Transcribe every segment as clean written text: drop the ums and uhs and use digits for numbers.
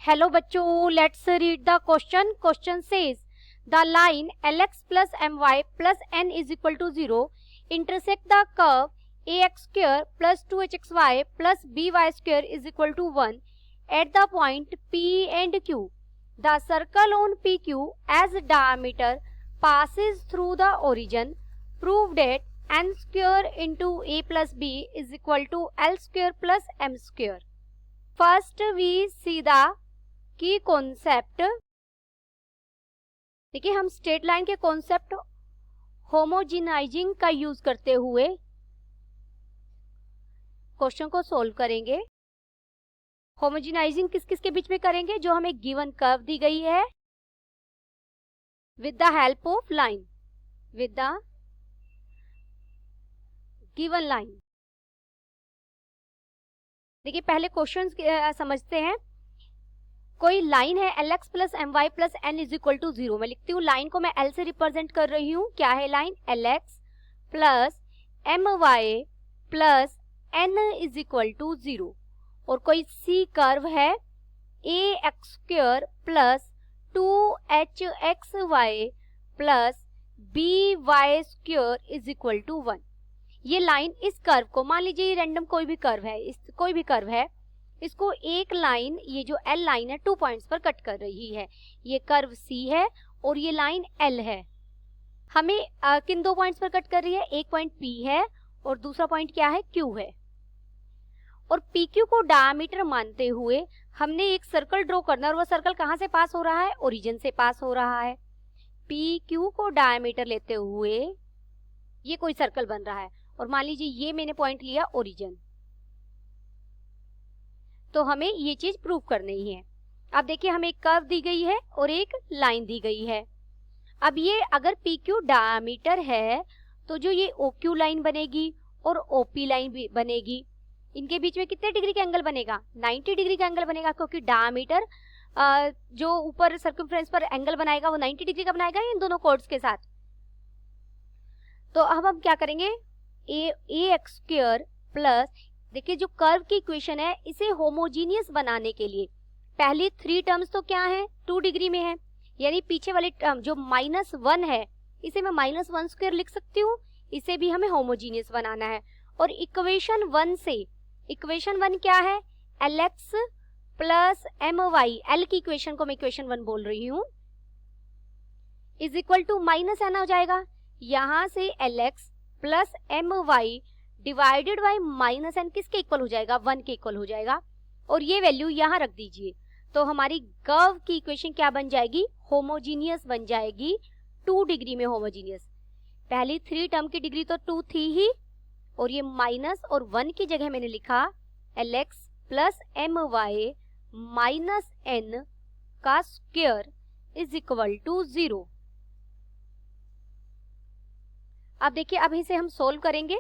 Hello बच्चों, let's read the question. Question says the line lx plus my plus n is equal to 0 intersect the curve ax square plus 2hxy plus by square is equal to 1 at the point P and Q. The circle on PQ as diameter passes through the origin. Prove that n square into a plus b is equal to l square plus m square. First we see the की concept. देखिए, हम straight line के concept होमोजिनाइजिंग का use करते हुए question को solve करेंगे. होमोजिनाइजिंग किस किस के बीच में करेंगे? जो हमें गिवन कर्व दी गई है with the help of line, with the given line. देखिए, पहले क्वेश्चन समझते हैं. कोई लाइन है lx plus my plus n is equal to 0. मैं लिखती हूँ, लाइन को मैं l से रिप्रेजेंट कर रही हूँ. क्या है line? lx plus my plus n is equal to 0. और कोई c कर्व है ax square plus 2hxy plus by square is equal to 1. ये लाइन इस कर्व को, मान लीजिए ये रैंडम कोई भी कर्व है, कोई भी कर्व है, इसको एक लाइन, ये जो L लाइन है 2 पॉइंट्स पर कट कर रही है. ये कर्व C है और ये लाइन L है. हमें किन 2 पॉइंट्स पर कट कर रही है? एक पॉइंट P है और दूसरा पॉइंट क्या है? Q है. और PQ को डायमीटर मानते हुए हमने एक सर्कल ड्रॉ करना है. और वो सर्कल कहाँ से पास हो रहा है? ओरिजिन से पास हो रहा है. PQ को डायमीटर लेते हुए ये कोई सर्कल बन रहा है और मान लीजिए ये मैंने पॉइंट लिया ओरिजिन. तो हमें ये चीज प्रूव करनी है. अब देखिए, हमें एक कर्व दी गई है और एक लाइन दी गई है. अब ये अगर PQ डायमीटर है तो जो ये OQ लाइन बनेगी और OP लाइन भी बनेगी, इनके बीच में कितने डिग्री का एंगल बनेगा? 90 डिग्री का एंगल बनेगा. क्योंकि डायमीटर जो ऊपर सर्कमफ्रेंस पर एंगल बनाएगा वो 90 डिग्री का बनाएगा इन दोनों कोड्स के साथ. तो अब हम क्या करेंगे? ax स्क्वायर प्लस, देखिए जो कर्व की इक्वेशन है इसे होमोजीनियस बनाने के लिए पहली 3 टर्म्स तो क्या है? 2 डिग्री में है. यानी पीछे वाली टर्म जो -1 है इसे मैं -1 स्क्वायर लिख सकती हूँ. इसे भी हमें होमोजीनियस बनाना है. और इक्वेशन 1 से, इक्वेशन 1 क्या है? lx प्लस my, l की इक्वेशन को मैं इक्वेशन 1 बोल रही हूँ, is equal to minus n हो जाएगा. यहां से lx plus my divided by minus n किसके इक्वल हो जाएगा? 1 के इक्वल हो जाएगा. और ये वैल्यू यहां रख दीजिए. तो हमारी कर्व की इक्वेशन क्या बन जाएगी? होमोजीनियस बन जाएगी. 2 डिग्री में होमोजीनियस. पहली 3 टर्म की डिग्री तो 2 थी ही, और ये माइनस और 1 की जगह मैंने लिखा lx plus my minus n का स्क्वायर इज इक्वल टू 0. अब देखिए, अब इसे हम सोल्व करेंगे.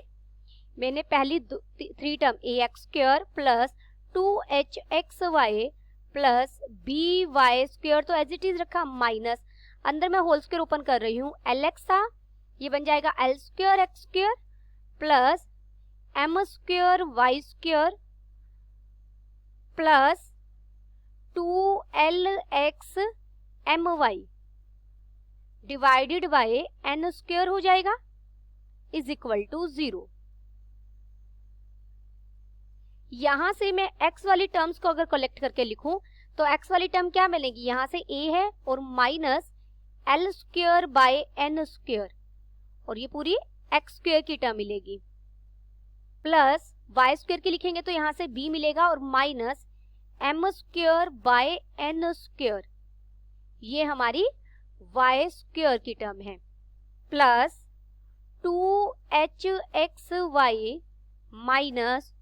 मैंने पहली 3 term ax square plus 2hxy plus by square तो एज इट इज रखा, माइनस अंदर मैं होल स्क्वायर ओपन कर रही हूँ. lx था, ये बन जाएगा l square x square plus m square y square plus 2lx my divided by n square हो जाएगा इज इक्वल टू 0. यहां से मैं x वाली टर्म्स को अगर कलेक्ट करके लिखूं तो x वाली टर्म क्या मिलेगी? यहां से a है और minus l square by n square, और ये पूरी x स्क्वायर की टर्म मिलेगी. प्लस y स्क्वायर की लिखेंगे तो यहां से b मिलेगा और minus m square by n square, ये हमारी y स्क्वायर की टर्म है. प्लस 2hxy माइनस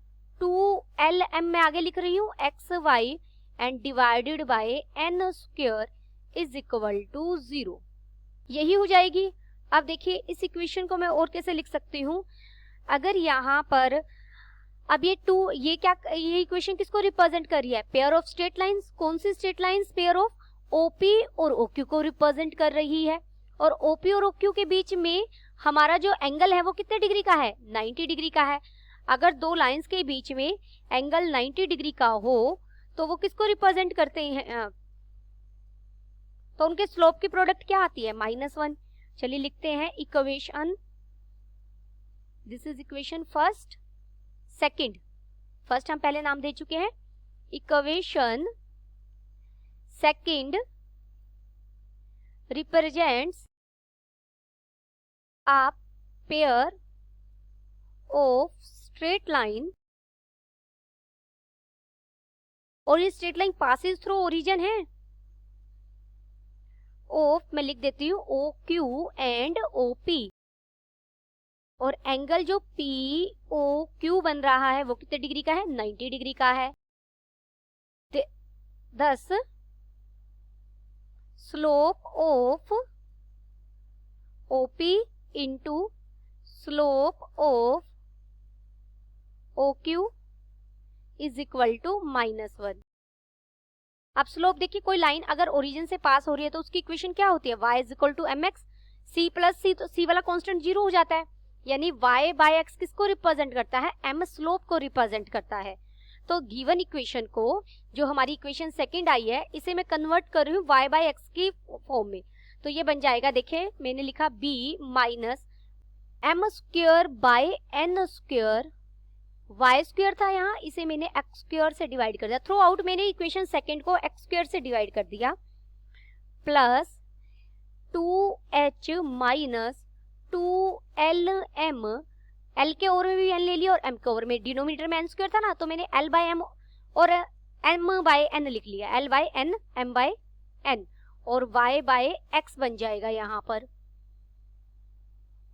2lm में आगे लिख रही हूँ xy and divided by n square is equal to 0. यही हो जाएगी. अब देखिए, इस इक्वेशन को मैं और कैसे लिख सकती हूँ? अगर यहाँ पर अब ये 2, ये क्या, ये इक्वेशन किसको रिप्रेजेंट कर रही है? Pair of straight lines. कौन सी straight lines? Pair of OP और OQ को रिप्रेजेंट कर रही है. और OP और OQ के बीच में हमारा जो एंगल है वो कितने डिग्री का है? 90 डिग्री का है. अगर 2 लाइंस के बीच में एंगल 90 डिग्री का हो तो वो किसको रिप्रेजेंट करते हैं? तो उनके स्लोप की प्रोडक्ट क्या आती है? -1। चलिए लिखते हैं equation, this is equation first, second. First हम पहले नाम दे चुके हैं, equation second represents a pair of straight line, और ये straight line passes through origin है ऑफ, मैं लिख देती हूँ O Q and O P, और एंगल जो पी ओ क्यू बन रहा है वो कितने डिग्री का है? 90 डिग्री का है। thus slope of OP into slope of OQ is equal to -1। अब स्लोप देखिए, कोई लाइन अगर ओरिजिन से पास हो रही है तो उसकी इक्वेशन क्या होती है? y is equal to mx, c plus c, तो c वाला कांस्टेंट 0 हो जाता है, यानी y बाय x किसको रिप्रेजेंट करता है? m स्लोप को रिप्रेजेंट करता है। तो गिवन इक्वेशन को, जो हमारी इक्वेशन सेकंड आई है, इसे मैं कन्वर्ट कर रही हूँ y बाय x की फॉर्म में। तो ये बन जाएगा, देखिए मैंने लिखा b minus m square by n square, y square था यहाँ, इसे मैंने x स्क्वायर से डिवाइड कर दिया। थ्रू आउट मैंने इक्वेशन सेकंड को x स्क्वायर से डिवाइड कर दिया, plus 2h minus 2lm, l के ओर में भी n ले लिया और m के ओर में, डिनोमिनेटर में n स्क्वायर था ना, तो मैंने l बाय m और m बाय n लिख लिया, l by n m by n, और y बाय x बन जाएगा यहाँ पर,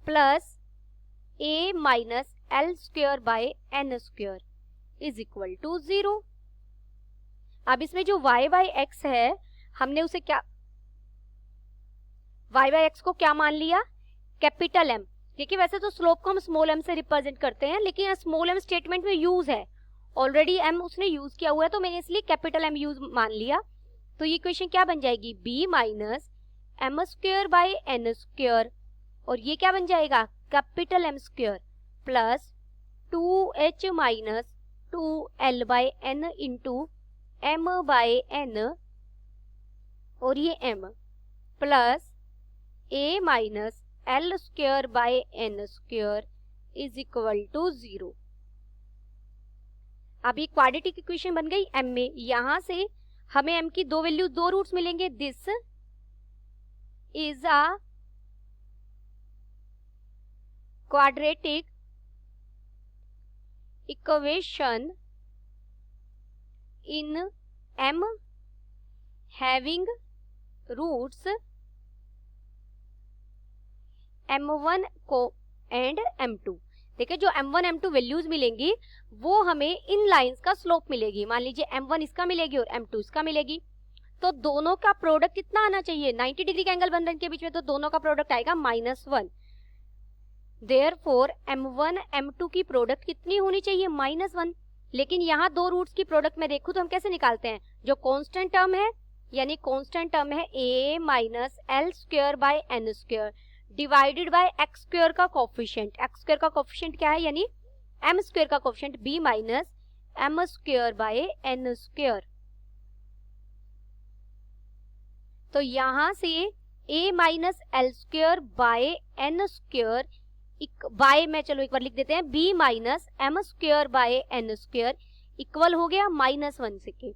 plus a minus l square by n square is equal to 0। अब इसमें जो y बाय x है, हमने उसे क्या, y बाय x को क्या मान लिया? Capital M। देखिए वैसे तो स्लोप को हम स्मॉल m से रिप्रेजेंट करते हैं, लेकिन यहाँ स्मॉल m स्टेटमेंट में यूज है, ऑलरेडी m उसने यूज किया हुआ है, तो मैंने इसलिए कैपिटल M यूज मान लिया। तो ये इक्वेशन क्या बन जाएगी? b minus m square by n square, और ये क्या बन जाएगा? Capital M square plus 2h minus 2l by n into m by n, और ये m, plus a minus l square by n square is equal to 0। अब ये quadratic equation बन गई m में। यहां से हमें m की दो वैल्यू, दो रूट्स मिलेंगे। This is a quadratic equation in m having roots m1 को एंड m2। देखिए जो m1 m2 वैल्यूज मिलेंगी वो हमें इन लाइंस का स्लोप मिलेगी। मान लीजिए m1 इसका मिलेगी और m2 इसका मिलेगी, तो दोनों का प्रोडक्ट कितना आना चाहिए? 90 डिग्री का एंगल बन रहा है इनके बीच में, तो दोनों का प्रोडक्ट आएगा -1। देयरफॉर m1 m2 की प्रोडक्ट कितनी होनी चाहिए? -1। लेकिन यहाँ दो रूट्स की प्रोडक्ट में देखूं तो हम कैसे निकालते हैं? जो कांस्टेंट टर्म है, यानी कांस्टेंट टर्म है a minus l square by n square divided by x square का कोफिशिएंट। x स्क्वायर का कोफिशिएंट क्या है? यानी m स्क्वायर का coefficient b minus m square by n square. तो यहां से a minus l square by n square by, मैं चलो एक बार लिख देते हैं, b minus m square by n square equal हो गया -1 से के।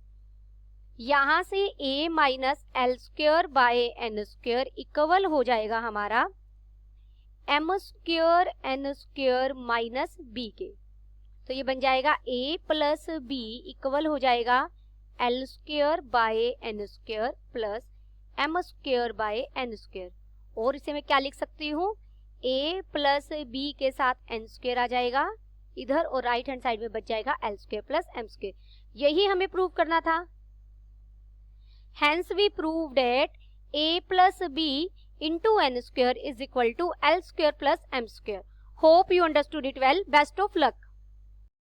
यहां से a minus l square by n square equal हो जाएगा हमारा m square n square minus b के। तो ये बन जाएगा a प्लस b इक्वल हो जाएगा l square by n square plus m square by n square. और इसे मैं क्या लिख सकती हूँ? a प्लस b के साथ n स्क्वायर आ जाएगा इधर, और राइट हैंड साइड में बच जाएगा l square plus m square. यही हमें प्रूव करना था। Hence we proved that a plus b into n square is equal to l square plus m square. Hope you understood it well. Best of luck.